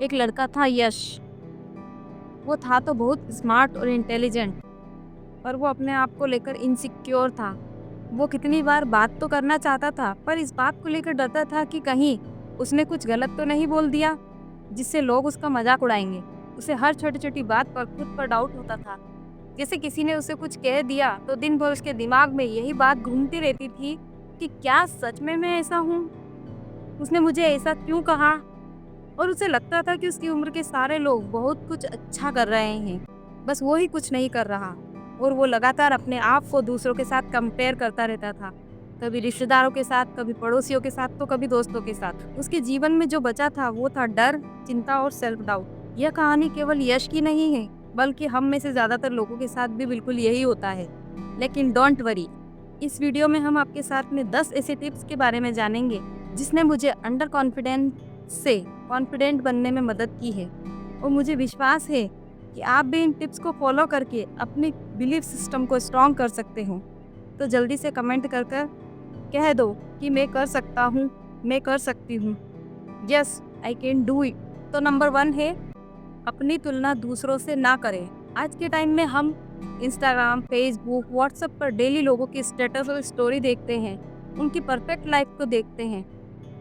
एक लड़का था यश। वो था तो बहुत स्मार्ट और इंटेलिजेंट, पर वो अपने आप को लेकर इनसिक्योर था। वो कितनी बार बात तो करना चाहता था, पर इस बात को लेकर डरता था कि कहीं उसने कुछ गलत तो नहीं बोल दिया, जिससे लोग उसका मजाक उड़ाएंगे। उसे हर छोटी-छोटी बात पर खुद पर डाउट होता था। जैसे किसी ने उसे कुछ कह दिया, तो दिन भर उसके दिमाग में यही बात घूमती रहती थी कि क्या सच में मैं ऐसा हूँ? उसने मुझे ऐसा क्यों कहा? और उसे लगता था कि उसकी उम्र के सारे लोग बहुत कुछ अच्छा कर रहे हैं, बस वो ही कुछ नहीं कर रहा। और वो लगातार अपने आप को दूसरों के साथ कंपेयर करता रहता था, कभी रिश्तेदारों के साथ, कभी पड़ोसियों के साथ, तो कभी दोस्तों के साथ। उसके जीवन में जो बचा था वो था डर, चिंता और सेल्फ डाउट। यह कहानी केवल यश की नहीं है, बल्कि हम में से ज्यादातर लोगों के साथ भी बिल्कुल यही होता है। लेकिन डोंट वरी, इस वीडियो में हम आपके साथ में 10 ऐसे टिप्स के बारे में जानेंगे जिसने मुझे अंडर कॉन्फिडेंस से कॉन्फिडेंट बनने में मदद की है। और मुझे विश्वास है कि आप भी इन टिप्स को फॉलो करके अपने बिलीफ सिस्टम को स्ट्रॉन्ग कर सकते हो। तो जल्दी से कमेंट कर कर कह दो कि मैं कर सकता हूँ, मैं कर सकती हूँ। Yes, I can do it. तो नंबर 1 है, अपनी तुलना दूसरों से ना करें। आज के टाइम में हम इंस्टाग्राम, फेसबुक, व्हाट्सएप पर डेली लोगों की स्टेटस और स्टोरी देखते हैं, उनकी परफेक्ट लाइफ को देखते हैं।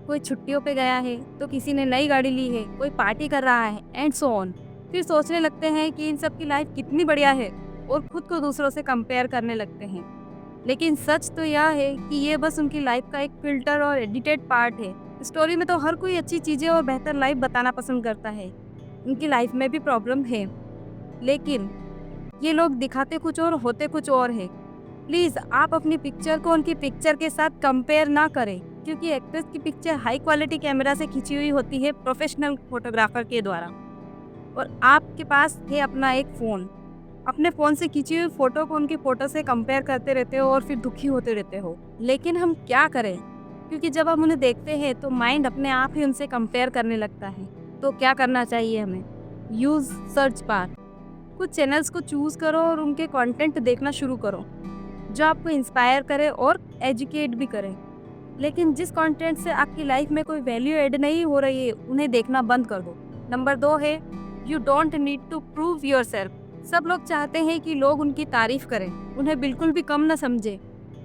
कोई छुट्टियों पे गया है, तो किसी ने नई गाड़ी ली है, कोई पार्टी कर रहा है एंड सो ऑन। फिर सोचने लगते हैं कि इन सब की लाइफ कितनी बढ़िया है और खुद को दूसरों से कंपेयर करने लगते हैं। लेकिन सच तो यह है कि ये बस उनकी लाइफ का एक फ़िल्टर और एडिटेड पार्ट है। स्टोरी में तो हर कोई अच्छी चीज़ें और बेहतर लाइफ बताना पसंद करता है। उनकी लाइफ में भी प्रॉब्लम है, लेकिन ये लोग दिखाते कुछ और होते कुछ और है। प्लीज़ आप अपनी पिक्चर को उनकी पिक्चर के साथ कंपेयर ना करें, क्योंकि एक्ट्रेस की पिक्चर हाई क्वालिटी कैमरा से खींची हुई होती है प्रोफेशनल फोटोग्राफर के द्वारा, और आपके पास है अपना एक फ़ोन। अपने फ़ोन से खींची हुई फ़ोटो को उनकी फ़ोटो से कंपेयर करते रहते हो और फिर दुखी होते रहते हो। लेकिन हम क्या करें? क्योंकि जब हम उन्हें देखते हैं तो माइंड अपने आप ही उनसे कंपेयर करने लगता है। तो क्या करना चाहिए हमें? Use search bar. कुछ चैनल्स को चूज़ करो और उनके कंटेंट देखना शुरू करो, जो आपको इंस्पायर करे और एजुकेट भी करे। लेकिन जिस कंटेंट से आपकी लाइफ में कोई वैल्यू ऐड नहीं हो रही है, उन्हें देखना बंद कर दो। नंबर 2 है, you don't need to prove yourself. सब लोग चाहते हैं कि लोग उनकी तारीफ करें, उन्हें बिल्कुल भी कम ना समझे,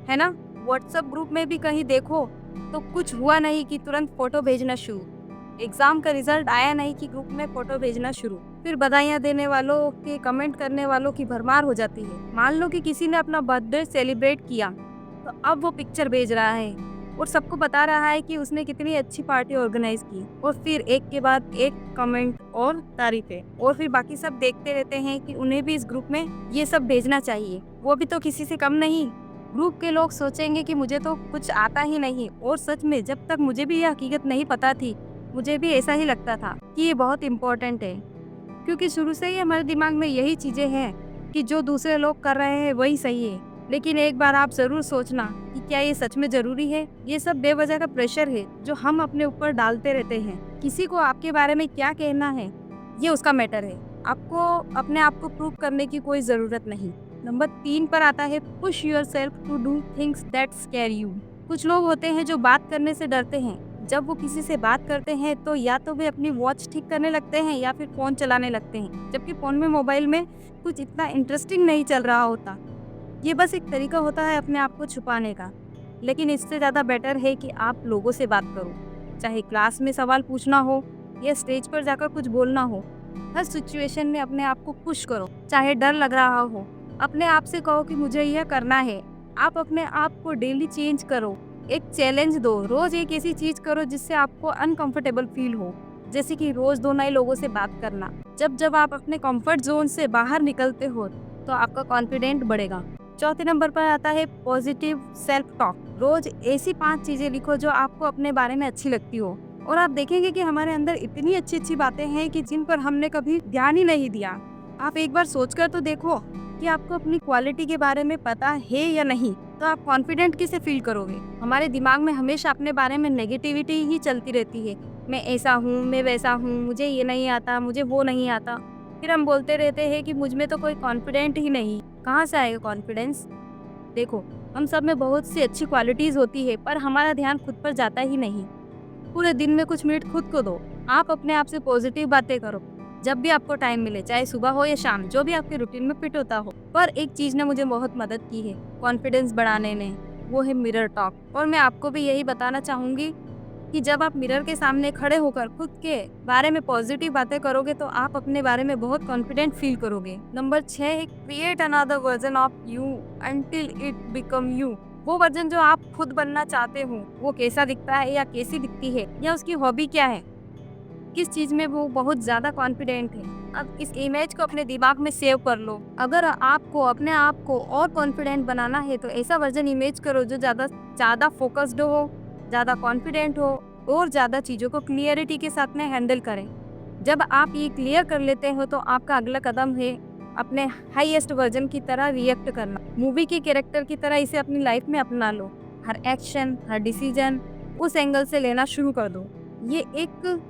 है ना? व्हाट्सएप ग्रुप में भी कहीं देखो तो कुछ हुआ नहीं कि तुरंत फोटो भेजना शुरू। एग्जाम का रिजल्ट आया नहीं कि ग्रुप में फोटो भेजना शुरू। फिर बधाइयाँ देने वालों के कमेंट करने वालों की भरमार हो जाती है। मान लो कि किसी ने अपना बर्थडे सेलिब्रेट किया, तो अब वो पिक्चर भेज रहा है और सबको बता रहा है कि उसने कितनी अच्छी पार्टी ऑर्गेनाइज की, और फिर एक के बाद एक कमेंट और तारीफें, और फिर बाकी सब देखते रहते हैं कि उन्हें भी इस ग्रुप में ये सब भेजना चाहिए, वो भी तो किसी से कम नहीं। ग्रुप के लोग सोचेंगे कि मुझे तो कुछ आता ही नहीं, और सच में जब तक मुझे भी ये हकीकत नहीं पता थी, मुझे भी ऐसा ही लगता था कि ये बहुत इम्पोर्टेंट है, क्योंकि शुरू से ही हमारे दिमाग में यही चीज़ें हैं कि जो दूसरे लोग कर रहे हैं वही सही है। लेकिन एक बार आप ज़रूर सोचना कि क्या ये सच में ज़रूरी है? ये सब बेवजह का प्रेशर है जो हम अपने ऊपर डालते रहते हैं। किसी को आपके बारे में क्या कहना है, ये उसका मैटर है। आपको अपने आप को प्रूव करने की कोई ज़रूरत नहीं। नंबर 3 पर आता है, push yourself to do things that scare you. कुछ लोग होते हैं जो बात करने से डरते हैं। जब वो किसी से बात करते हैं तो या तो वे अपनी वॉच ठीक करने लगते हैं या फिर फ़ोन चलाने लगते हैं, जबकि फ़ोन में, मोबाइल में कुछ इतना इंटरेस्टिंग नहीं चल रहा होता। ये बस एक तरीका होता है अपने आप को छुपाने का। लेकिन इससे ज़्यादा बेटर है कि आप लोगों से बात करो, चाहे क्लास में सवाल पूछना हो या स्टेज पर जाकर कुछ बोलना हो। हर सिचुएशन में अपने आप को पुश करो, चाहे डर लग रहा हो। अपने आप से कहो कि मुझे यह करना है। आप अपने आप को डेली चेंज करो, एक चैलेंज दो। रोज एक ऐसी चीज करो जिससे आपको अनकंफर्टेबल फील हो, जैसे कि रोज 2 नए लोगों से बात करना। जब जब आप अपने कंफर्ट जोन से बाहर निकलते हो तो आपका कॉन्फिडेंट बढ़ेगा। चौथे नंबर पर आता है पॉजिटिव सेल्फ टॉक। रोज ऐसी 5 चीजें लिखो जो आपको अपने बारे में अच्छी लगती हो, और आप देखेंगे कि हमारे अंदर इतनी अच्छी अच्छी बातें हैं कि जिन पर हमने कभी ध्यान ही नहीं दिया। आप एक बार सोचकर तो देखो कि आपको अपनी क्वालिटी के बारे में पता है या नहीं, तो आप कॉन्फिडेंट कैसे फील करोगे? हमारे दिमाग में हमेशा अपने बारे में नेगेटिविटी ही चलती रहती है। मैं ऐसा हूँ, मैं वैसा हूँ, मुझे ये नहीं आता, मुझे वो नहीं आता। फिर हम बोलते रहते हैं कि मुझ में तो कोई कॉन्फिडेंट ही नहीं। कहाँ से आएगा कॉन्फिडेंस? देखो, हम सब में बहुत सी अच्छी क्वालिटीज़ होती है, पर हमारा ध्यान खुद पर जाता ही नहीं। पूरे दिन में कुछ मिनट खुद को दो। आप अपने आप से पॉजिटिव बातें करो जब भी आपको टाइम मिले, चाहे सुबह हो या शाम, जो भी आपके रूटीन में फिट होता हो। पर एक चीज़ ने मुझे बहुत मदद की है कॉन्फिडेंस बढ़ाने में, वो है मिरर टॉक। और मैं आपको भी यही बताना चाहूँगी कि जब आप मिरर के सामने खड़े होकर खुद के बारे में पॉजिटिव बातें करोगे तो आप अपने बारे में बहुत कॉन्फिडेंट फील करोगे। नंबर 6 है create another version of you until it become you. वो वर्जन जो आप खुद बनना चाहते हो, वो कैसा दिखता है या कैसी दिखती है या उसकी हॉबी क्या है, किस चीज़ में वो बहुत ज़्यादा कॉन्फिडेंट है। अब इस इमेज को अपने दिमाग में सेव कर लो। अगर आपको अपने आप को और कॉन्फिडेंट बनाना है तो ऐसा वर्जन इमेज करो जो ज़्यादा ज़्यादा फोकस्ड हो, ज़्यादा कॉन्फिडेंट हो और ज़्यादा चीज़ों को क्लियरिटी के साथ में हैंडल करें। जब आप ये क्लियर कर लेते हो तो आपका अगला कदम है अपने हाईएस्ट वर्जन की तरह रिएक्ट करना। मूवी के कैरेक्टर की तरह इसे अपनी लाइफ में अपना लो। हर एक्शन, हर डिसीजन उस एंगल से लेना शुरू कर दो। ये एक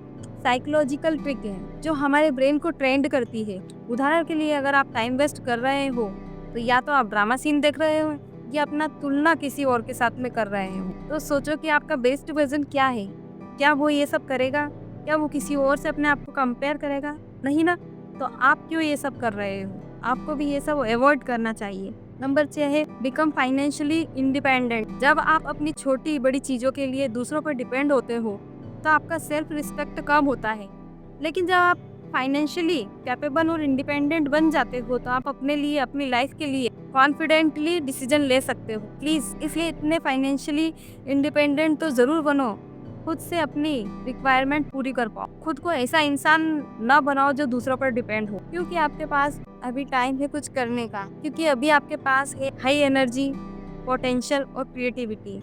साइकोलॉजिकल ट्रिक है जो हमारे ब्रेन को ट्रेंड करती है। उदाहरण के लिए अगर आप टाइम वेस्ट कर रहे हो तो या तो आप ड्रामा सीन देख रहे हो या अपना तुलना किसी और के साथ में कर रहे हो। तो सोचो कि आपका बेस्ट वर्जन क्या है। क्या वो ये सब करेगा? क्या वो किसी और से अपने आप को कंपेयर करेगा? नहीं ना। तो आप क्यों ये सब कर रहे हो? आपको भी ये सब अवॉइड करना चाहिए। नंबर 6 है बिकम फाइनेंशियली इंडिपेंडेंट। जब आप अपनी छोटी बड़ी चीज़ों के लिए दूसरों पर डिपेंड होते हो तो आपका सेल्फ रिस्पेक्ट कम होता है। लेकिन जब आप फाइनेंशियली कैपेबल और इंडिपेंडेंट बन जाते हो तो आप अपने लिए, अपनी लाइफ के लिए कॉन्फिडेंटली डिसीजन ले सकते हो। प्लीज़ इसलिए इतने फाइनेंशियली इंडिपेंडेंट तो ज़रूर बनो। खुद से अपनी रिक्वायरमेंट पूरी कर पाओ। खुद को ऐसा इंसान ना बनाओ जो दूसरों पर डिपेंड हो, क्योंकि आपके पास अभी टाइम है कुछ करने का। क्योंकि अभी आपके पास है हाई एनर्जी, पोटेंशियल और क्रिएटिविटी।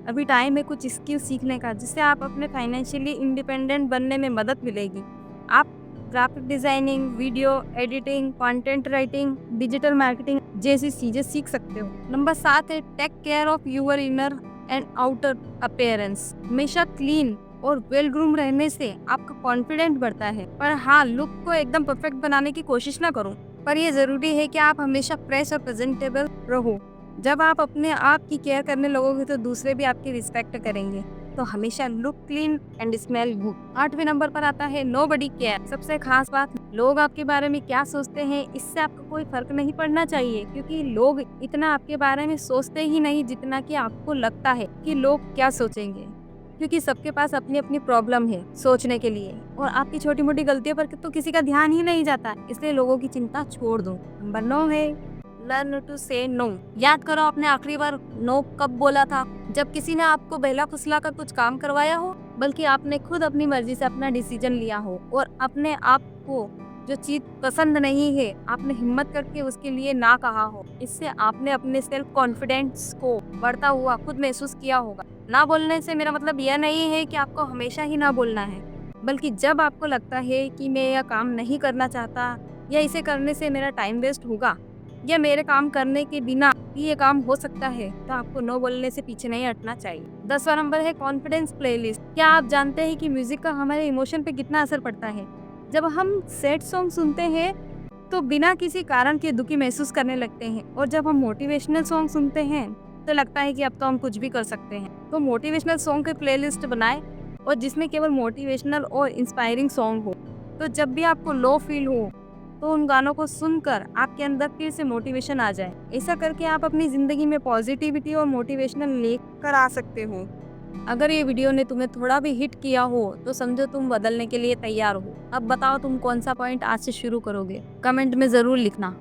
अभी टाइम है कुछ स्किल सीखने का जिससे आप अपने फाइनेंशियली इंडिपेंडेंट बनने में मदद मिलेगी। आप graphic designing, video editing, content writing, digital marketing जैसी चीजें सीख सकते हो। नंबर 7 है take care of your inner and outer appearance. हमेशा क्लीन और वेल ग्रूम रहने से आपका कॉन्फिडेंट बढ़ता है। पर हाँ, लुक को एकदम परफेक्ट बनाने की कोशिश ना करो। पर यह जरूरी है कि आप हमेशा फ्रेश और प्रेजेंटेबल रहो। जब आप अपने आप की केयर करने लगोगे तो दूसरे भी आपकी रिस्पेक्ट करेंगे। तो हमेशा look clean and smell good. 8वें नंबर पर आता है नोबडी केयर। सबसे खास बात, लोग आपके बारे में क्या सोचते हैं इससे आपको कोई फर्क नहीं पड़ना चाहिए, क्योंकि लोग इतना आपके बारे में सोचते ही नहीं जितना कि आपको लगता है कि लोग क्या सोचेंगे। क्योंकि सबके पास अपनी अपनी प्रॉब्लम है सोचने के लिए, और आपकी छोटी मोटी गलतियों पर तो किसी का ध्यान ही नहीं जाता। इसलिए लोगों की चिंता छोड़ दो। नंबर 9 है लर्न टू से नो। याद करो आपने आखिरी बार नो कब बोला था? जब किसी ने आपको बहला फुसला कर कुछ काम करवाया हो, बल्कि आपने खुद अपनी मर्जी से अपना डिसीजन लिया हो और अपने आप को जो चीज पसंद नहीं है आपने हिम्मत करके उसके लिए ना कहा हो। इससे आपने अपने सेल्फ कॉन्फिडेंस को बढ़ता हुआ खुद महसूस किया होगा। ना बोलने से मेरा मतलब यह नहीं है कि आपको हमेशा ही ना बोलना है, बल्कि जब आपको लगता है कि मैं यह काम नहीं करना चाहता या इसे करने से मेरा टाइम वेस्ट होगा या मेरे काम करने के बिना भी ये काम हो सकता है, तो आपको नो बोलने से पीछे नहीं हटना चाहिए। 10वां नंबर है कॉन्फिडेंस प्लेलिस्ट। क्या आप जानते हैं कि म्यूजिक का हमारे इमोशन पे कितना असर पड़ता है? जब हम सैड सॉन्ग सुनते हैं तो बिना किसी कारण के दुखी महसूस करने लगते हैं, और जब हम मोटिवेशनल सॉन्ग सुनते हैं तो लगता है कि अब तो हम कुछ भी कर सकते हैं। तो मोटिवेशनल सॉन्ग की प्लेलिस्ट बनाएं और जिसमें केवल मोटिवेशनल और इंस्पायरिंग सॉन्ग हो। तो जब भी आपको लो फील हो तो उन गानों को सुनकर आपके अंदर फिर से मोटिवेशन आ जाए। ऐसा करके आप अपनी जिंदगी में पॉजिटिविटी और मोटिवेशनल लेकर आ सकते हो। अगर ये वीडियो ने तुम्हें थोड़ा भी हिट किया हो तो समझो तुम बदलने के लिए तैयार हो। अब बताओ तुम कौन सा पॉइंट आज से शुरू करोगे? कमेंट में जरूर लिखना।